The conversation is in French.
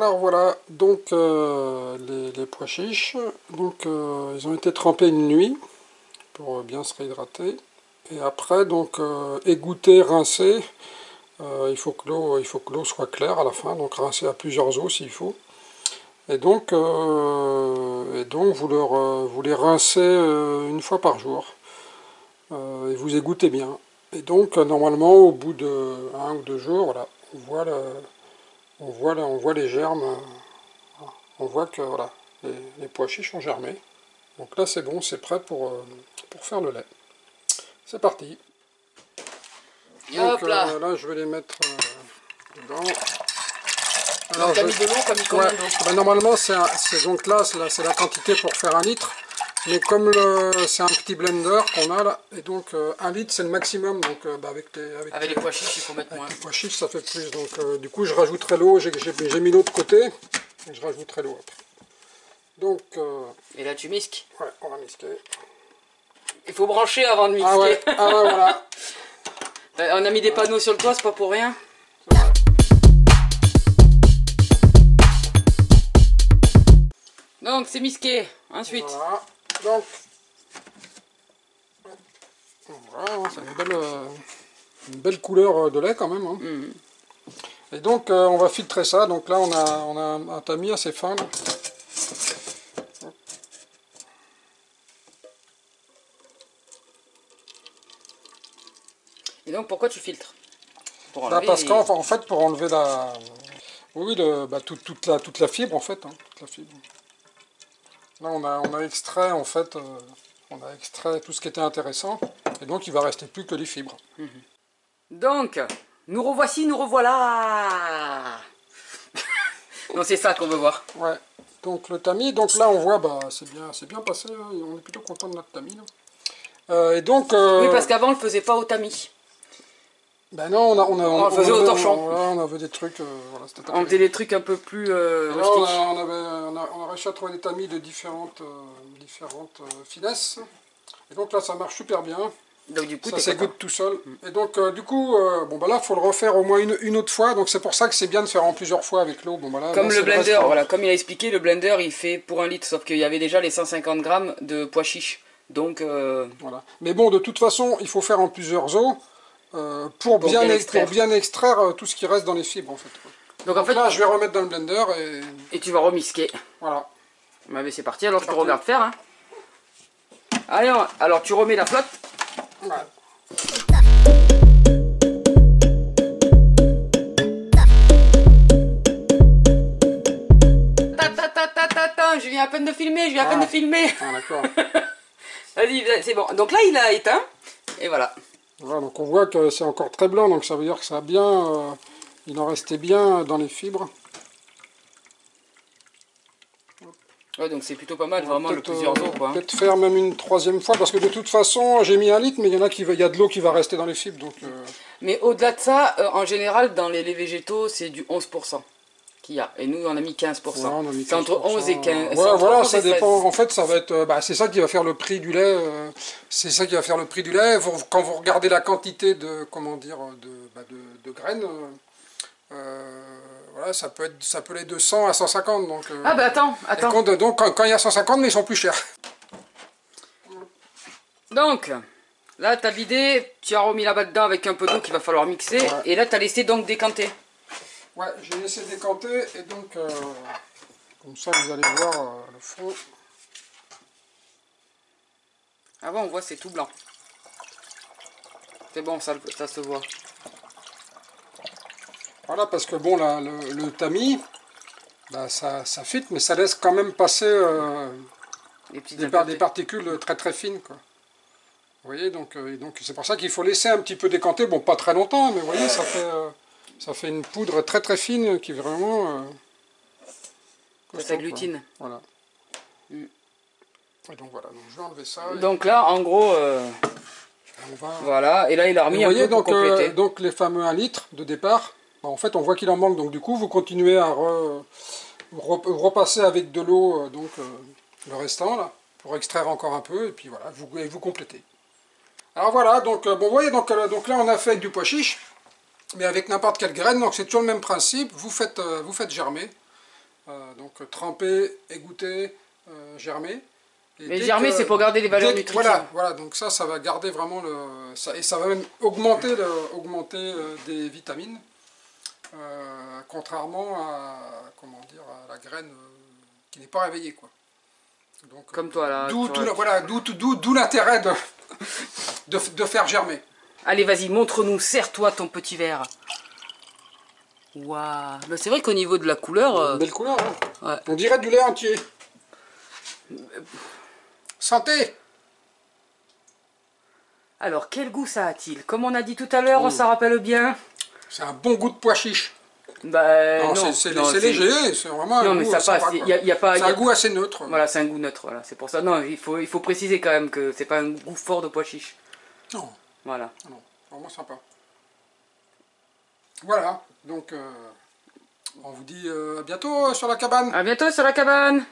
Alors voilà, donc les pois chiches, donc ils ont été trempés une nuit pour bien se réhydrater. Et après, donc égoutter, rincer. Il faut que l'eau soit claire à la fin, donc rincer à plusieurs eaux s'il faut. Et donc vous les rincez une fois par jour. Et vous égouttez bien. Et donc normalement au bout de 1 ou 2 jours, voilà, on voit les germes. On voit que voilà, les pois chiches ont germé. Donc là c'est bon, c'est prêt pour faire le lait. C'est parti. Donc là je vais les mettre dedans. Alors, t'as mis de l'eau, t'as mis combien d'eau? Normalement c'est donc là c'est la quantité pour faire 1 litre. Mais comme c'est un petit blender qu'on a là, et donc 1 litre c'est le maximum, donc avec les pois chiches il faut mettre moins. Les pois chiches ça fait plus, donc du coup je rajouterai l'eau, j'ai mis l'eau de côté, et je rajouterai l'eau après. Donc... et là tu misques. Ouais, on va misquer. Il faut brancher avant de mixer. Ah ouais, voilà. On a mis des panneaux sur le toit, c'est pas pour rien. Donc c'est misqué, ensuite. Voilà, donc... Voilà, c'est une belle couleur de lait quand même. Hein. Et donc on va filtrer ça, donc là on a un tamis assez fin. Là. Et donc pourquoi tu filtres? Pour enlever parce qu'en fait pour enlever la... Oui, toute la fibre en fait. Hein, toute la fibre. Là on a extrait en fait, on a extrait tout ce qui était intéressant. Et donc il va rester plus que les fibres. Donc, nous revoici, nous revoilà. Donc c'est ça qu'on veut voir. Ouais. Donc le tamis, donc là on voit, c'est bien passé, hein, on est plutôt content de notre tamis. Là. Et donc... Oui, parce qu'avant on le faisait pas au tamis. Ben non, on le faisait au torchon. On avait des trucs... voilà, on faisait des trucs un peu plus rustiques. On a réussi à trouver des tamis de différentes finesses. Et donc là ça marche super bien. Donc du coup ça s'égoutte tout seul. Et donc du coup, là il faut le refaire au moins une autre fois. Donc c'est pour ça que c'est bien de faire en plusieurs fois avec l'eau. Comme le blender, voilà, comme il a expliqué, le blender il fait pour 1 litre. Sauf qu'il y avait déjà les 150 grammes de pois chiches. Donc... Voilà. Mais bon, de toute façon, il faut faire en plusieurs eaux. Pour bien extraire tout ce qui reste dans les fibres en fait. Donc en fait là je vais remettre dans le blender et tu vas remisquer. Voilà. Mais c'est parti, alors je te regarde faire. Hein. Allez, alors tu remets la flotte. Ouais. Je viens à peine de filmer, Ah d'accord. Vas-y, c'est bon. Donc là il a éteint et voilà. Voilà, donc on voit que c'est encore très blanc, donc ça veut dire que ça a bien, il en restait bien dans les fibres. Ouais, donc c'est plutôt pas mal, vraiment le plusieurs eaux quoi. Peut-être faire même une 3e fois, parce que de toute façon j'ai mis 1 litre, mais il y a de l'eau qui va rester dans les fibres. Donc, Mais au-delà de ça, en général dans les laits végétaux c'est du 11% qu'il y a, et nous on a mis 15%. Ouais, c'est entre 11 et 15. Ouais, voilà, ça dépend, en fait ça va être, c'est ça qui va faire le prix du lait, quand vous regardez la quantité de, comment dire, de graines, voilà, ça peut aller de 100 à 150. Donc, ah bah attends. Donc quand il y a 150, mais ils sont plus chers. Donc, là tu as vidé, tu as remis là-bas dedans avec un peu d'eau qu'il va falloir mixer, ouais. Et là tu as laissé donc décanter. Ouais, j'ai laissé décanter, et donc, comme ça vous allez voir le fond. Avant on voit c'est tout blanc. C'est bon, ça se voit. Voilà, parce que bon, là, le tamis, ça fit, mais ça laisse quand même passer des particules très très fines, quoi. Vous voyez, donc c'est pour ça qu'il faut laisser un petit peu décanter, bon pas très longtemps, mais vous voyez, ça fait une poudre très très fine qui est vraiment... ça s'agglutine. Voilà. Et donc voilà, donc je vais enlever ça. Donc là, en gros... Voilà, et là il a remis un peu pour compléter. Donc les fameux 1 litre de départ, en fait on voit qu'il en manque, donc du coup vous continuez à repasser avec de l'eau le restant là, pour extraire encore un peu, et puis voilà, vous complétez. Alors voilà, donc bon, vous voyez, donc là on a fait avec du pois chiche, mais avec n'importe quelle graine, donc c'est toujours le même principe, vous faites germer, donc tremper, égoutter, germer. Mais germer, c'est pour garder les valeurs nutritives. Voilà, donc ça va garder vraiment et ça va même augmenter, des vitamines, contrairement à, comment dire, à la graine qui n'est pas réveillée, quoi. Donc, comme toi là. D'où l'intérêt de faire germer. Allez, vas-y, montre-nous, serre-toi ton petit verre. Waouh, c'est vrai qu'au niveau de la couleur... Une belle couleur, hein. Ouais. On dirait du lait entier. Santé. Alors, quel goût ça a-t-il? Comme on a dit tout à l'heure, on s'en rappelle bien. C'est un bon goût de pois chiche. Bah, non, c'est léger, c'est vraiment un goût. Non, mais ça passe. C'est un goût assez neutre. Voilà, c'est un goût neutre. Voilà, c'est pour ça. Non, il faut préciser quand même que c'est pas un goût fort de pois chiche. Non. Voilà. Non, vraiment sympa. Voilà, donc on vous dit à bientôt sur la cabane. À bientôt sur la cabane.